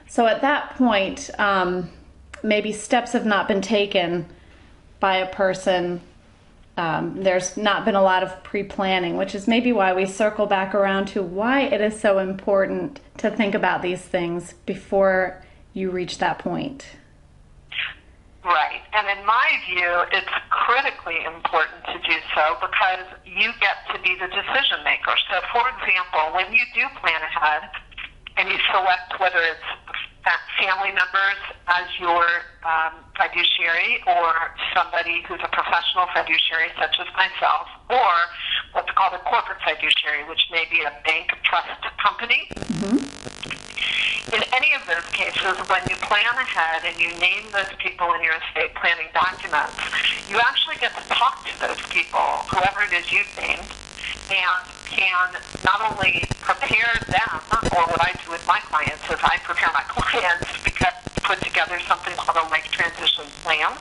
So at that point, maybe steps have not been taken by a person. There's not been a lot of pre-planning, which is maybe why we circle back around to why it is so important to think about these things before you reach that point. Right. And in my view, it's critically important to do so because you get to be the decision maker. So, for example, when you do plan ahead and you select whether it's family members as your fiduciary or somebody who's a professional fiduciary such as myself, or what's called a corporate fiduciary, which may be a bank trust company. In any of those cases, when you plan ahead and you name those people in your estate planning documents, you actually get to talk to those people, whoever it is you've named, and can not only prepare them, or what I do with my clients is I prepare my clients because put together something called a life transition plan,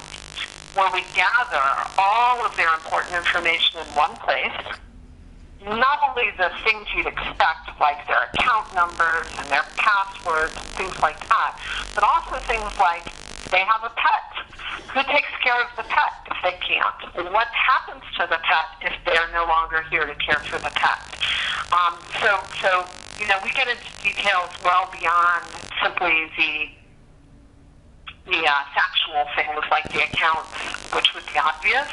where we gather all of their important information in one place. Not only the things you'd expect, like their account numbers and their passwords and things like that, but also things like they have a pet. Who takes care of the pet if they can't? And what happens to the pet if they're no longer here to care for the pet? So we get into details well beyond simply the factual things like the accounts, which would be obvious.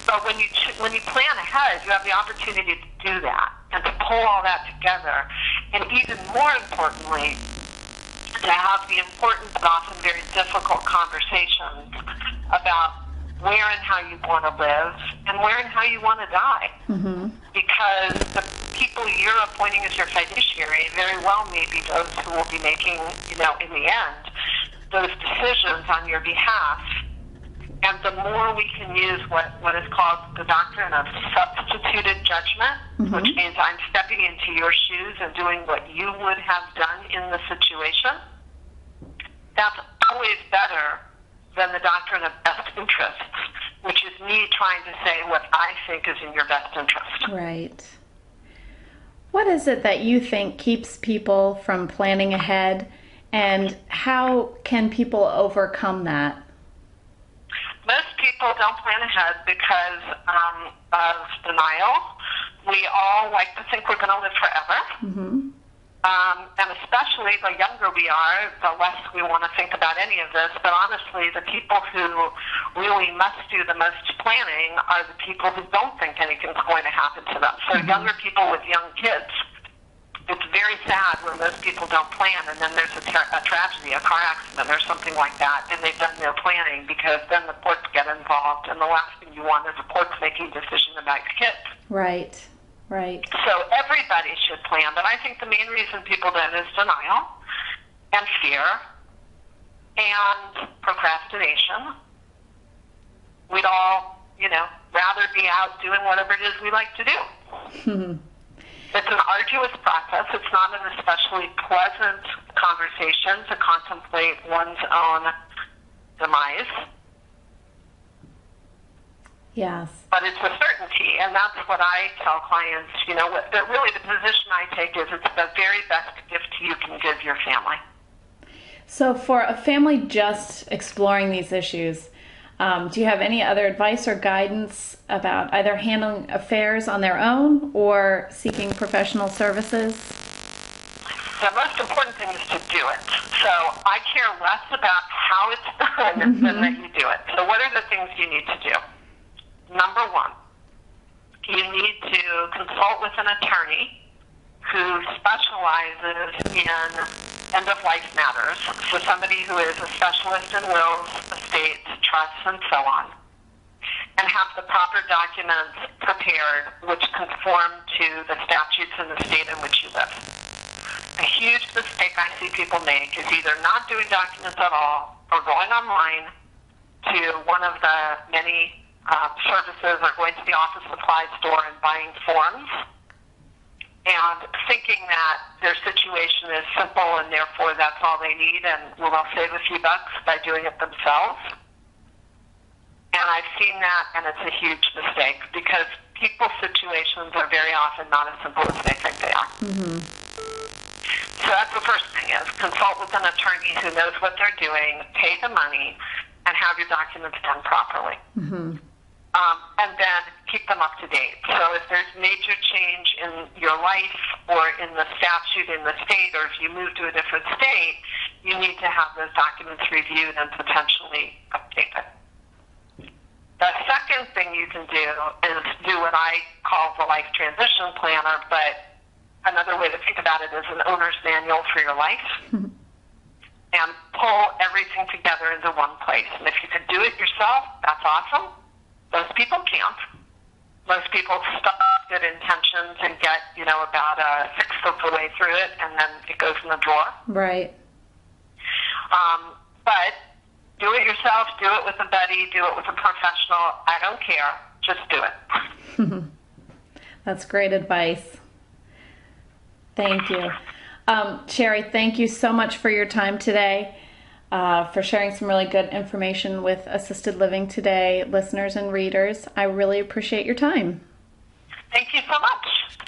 But when you plan ahead, you have the opportunity to do that and to pull all that together. And even more importantly, to have the important but often very difficult conversations about where and how you want to live and where and how you want to die. Because the people you're appointing as your fiduciary very well may be those who will be making, in the end, those decisions on your behalf. And the more we can use what is called the doctrine of substituted judgment, which means I'm stepping into your shoes and doing what you would have done in the situation, that's always better than the doctrine of best interests, which is me trying to say what I think is in your best interest. Right. What is it that you think keeps people from planning ahead, and how can people overcome that? Most people don't plan ahead because of denial. We all like to think we're going to live forever. And especially the younger we are, the less we want to think about any of this. But honestly, the people who really must do the most planning are the people who don't think anything's going to happen to them. So younger people with young kids, it's very sad when most people don't plan, and then there's a tragedy, a car accident or something like that, and they've done no planning because then the courts get involved, and the last thing you want is the courts making a decision about your kids. Right. So everybody should plan, but I think the main reason people don't is denial and fear and procrastination. We'd all, rather be out doing whatever it is we like to do. It's an arduous process. It's not an especially pleasant conversation to contemplate one's own demise. Yes. But it's a certainty, and that's what I tell clients, really the position I take is it's the very best gift you can give your family. So for a family just exploring these issues, do you have any other advice or guidance about either handling affairs on their own or seeking professional services? The most important thing is to do it. So I care less about how it's done than that you do it. So what are the things you need to do? Number one, you need to consult with an attorney who specializes in end-of-life matters, so somebody who is a specialist in wills, estates, trusts, and so on, and have the proper documents prepared which conform to the statutes in the state in which you live. A huge mistake I see people make is either not doing documents at all or going online to one of the many services or going to the office supply store and buying forms and thinking that their situation is simple and therefore that's all they need and will they'll save a few bucks by doing it themselves. And I've seen that, and it's a huge mistake because people's situations are very often not as simple as they think they are. So that's the first thing is consult with an attorney who knows what they're doing, pay the money, and have your documents done properly. Mm-hmm. And then keep them up to date. So if there's major change in your life or in the statute in the state, or if you move to a different state, you need to have those documents reviewed and potentially updated. The second thing you can do is do what I call the life transition planner, but another way to think about it is an owner's manual for your life. And pull everything together into one place. And if you can do it yourself, that's awesome. Most people can't. Most people start with good intentions and get, about a sixth of the way through it, and then it goes in the drawer. Right. But do it yourself, do it with a buddy, do it with a professional. I don't care. Just do it. That's great advice. Thank you. Sheri, thank you so much for your time today, for sharing some really good information with assisted living today, listeners and readers. I really appreciate your time. Thank you so much.